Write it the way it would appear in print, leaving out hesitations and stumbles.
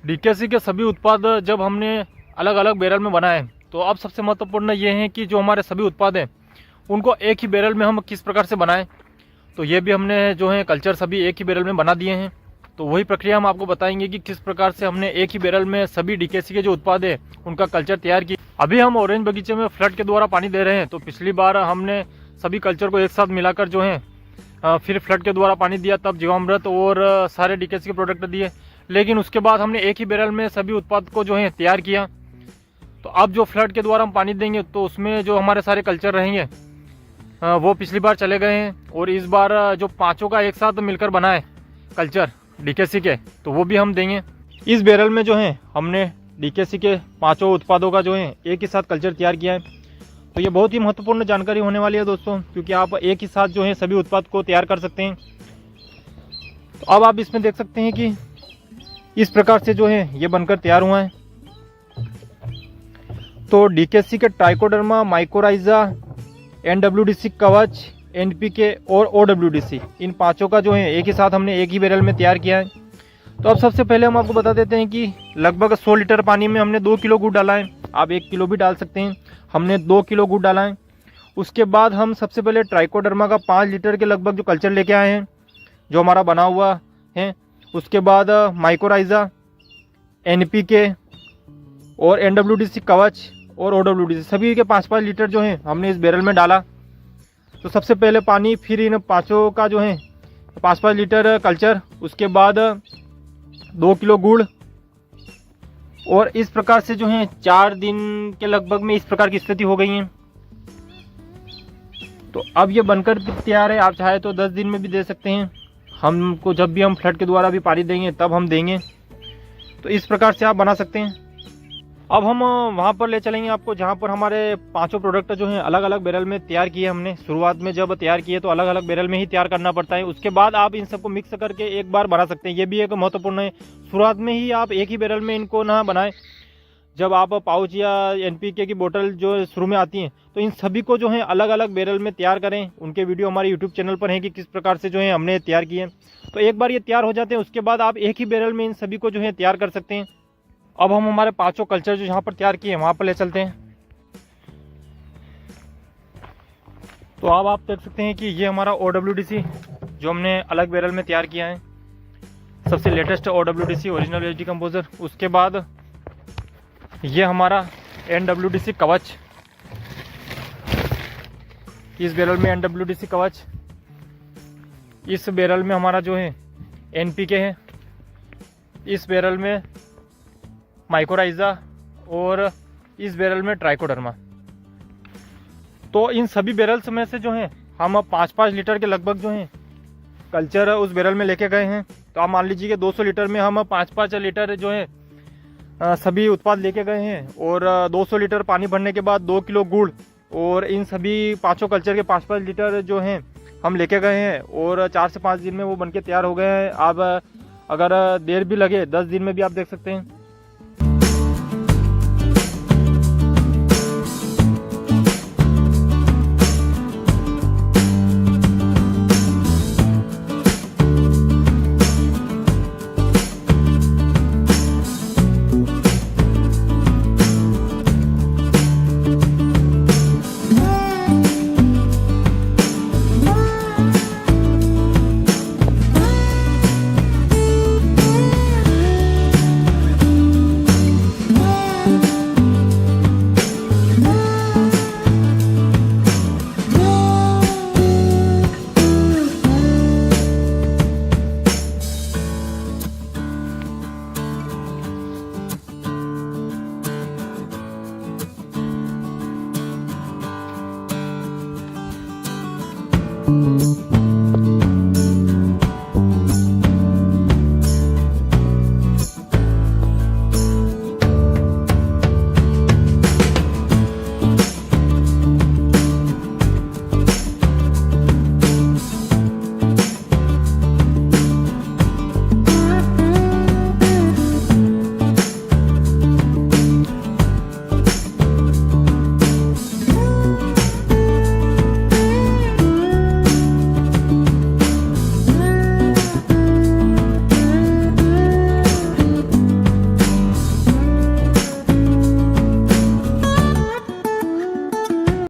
DKC के सभी उत्पाद जब हमने अलग अलग बैरल में बनाए, तो अब सबसे महत्वपूर्ण ये है कि जो हमारे सभी उत्पाद हैं उनको एक ही बैरल में हम किस प्रकार से बनाएं। तो ये भी हमने जो है कल्चर सभी एक ही बैरल में बना दिए हैं। तो वही प्रक्रिया हम आपको बताएंगे कि किस प्रकार से हमने एक ही बैरल में सभी डीकेसी के जो उत्पाद है उनका कल्चर तैयार किया। अभी हम ऑरेंज बगीचे में फ्लड के द्वारा पानी दे रहे हैं। तो पिछली बार हमने सभी कल्चर को एक साथ मिलाकर जो है फिर फ्लड के द्वारा पानी दिया, तब जीवामृत और सारे डीकेसी के प्रोडक्ट दिए। लेकिन उसके बाद हमने एक ही बैरल में सभी उत्पाद को जो है तैयार किया। तो अब जो फ्लड के द्वारा हम पानी देंगे तो उसमें जो हमारे सारे कल्चर रहेंगे वो पिछली बार चले गए हैं, और इस बार जो पांचों का एक साथ मिलकर बना है कल्चर डीकेसी के, तो वो भी हम देंगे। इस बैरल में जो है हमने डीकेसी के पांचों उत्पादों का जो है एक ही साथ कल्चर तैयार किया है। तो ये बहुत ही महत्वपूर्ण जानकारी होने वाली है दोस्तों, क्योंकि आप एक ही साथ जो है सभी उत्पाद को तैयार कर सकते हैं। तो अब आप इसमें देख सकते हैं कि इस प्रकार से जो है ये बनकर तैयार हुआ है। तो डीकेसी के ट्राइकोडर्मा, माइकोराइजा, एनडब्ल्यूडीसी कवच, एनपीके और ओडब्ल्यूडीसी, इन पांचों का जो है एक ही साथ हमने एक ही बैरल में तैयार किया है। तो अब सबसे पहले हम आपको बता देते हैं कि लगभग 100 लीटर पानी में हमने 2 किलो गुड़ डाला है। आप 1 किलो भी डाल सकते हैं, हमने 2 किलो गुड़ डाला है। उसके बाद हम सबसे पहले ट्राइकोडर्मा का 5 लीटर के लगभग जो कल्चर लेके आए हैं, जो हमारा बना हुआ है। उसके बाद माइकोराइजा, एनपीके और एनडब्ल्यूडीसी कवच और ओडब्ल्यूडीसी, सभी के 5-5 लीटर जो है हमने इस बैरल में डाला। तो सबसे पहले पानी, फिर इन पाँचों का जो है 5-5 लीटर कल्चर, उसके बाद 2 किलो गुड़, और इस प्रकार से जो है 4 दिन के लगभग में इस प्रकार की स्थिति हो गई है। तो अब ये बनकर तैयार है। आप चाहे तो 10 दिन में भी दे सकते हैं। हमको जब भी हम फ्लड के द्वारा भी पानी देंगे तब हम देंगे। तो इस प्रकार से आप बना सकते हैं। अब हम वहाँ पर ले चलेंगे आपको जहाँ पर हमारे पांचों प्रोडक्ट जो हैं अलग अलग बैरल में तैयार किए हमने। शुरुआत में जब तैयार किए तो अलग अलग बैरल में ही तैयार करना पड़ता है। उसके बाद आप इन सबको मिक्स करके एक बार बना सकते हैं। ये भी एक महत्वपूर्ण है, शुरुआत में ही आप एक ही बैरल में इनको ना बनाएं। जब आप पाउच या एनपीके की बोतल जो शुरू में आती हैं, तो इन सभी को जो है अलग अलग बैरल में तैयार करें। उनके वीडियो हमारे यूट्यूब चैनल पर हैं कि किस प्रकार से जो है हमने तैयार किए। तो एक बार ये तैयार हो जाते हैं, उसके बाद आप एक ही बैरल में इन सभी को जो है तैयार कर सकते हैं। अब हम हमारे पांचों कल्चर जो यहाँ पर तैयार किए हैं वहाँ पर ले चलते हैं। तो अब आप देख सकते हैं कि ये हमारा ओडब्ल्यूडीसी जो हमने अलग बैरल में तैयार किया है, सबसे लेटेस्ट ओडब्ल्यूडीसी ओरिजिनल वेज डिकम्पोजर। उसके बाद ये हमारा एनडब्ल्यूडीसी कवच, इस बैरल में एनडब्ल्यूडीसी कवच। इस बैरल में हमारा जो है एनपीके है, इस बैरल में माइकोराइजा और इस बैरल में ट्राइकोडर्मा। तो इन सभी बैरल्स में से जो है हम 5-5 लीटर के लगभग जो है कल्चर उस बैरल में लेके गए हैं। तो आप मान लीजिए कि 200 लीटर में हम 5-5 लीटर जो है सभी उत्पाद लेके गए हैं, और 200 लीटर पानी भरने के बाद 2 किलो गुड़ और इन सभी पांचों कल्चर के 5-5 लीटर जो हैं हम लेके गए हैं, और 4 से 5 दिन में वो बनके तैयार हो गए हैं। आप अगर देर भी लगे 10 दिन में भी आप देख सकते हैं।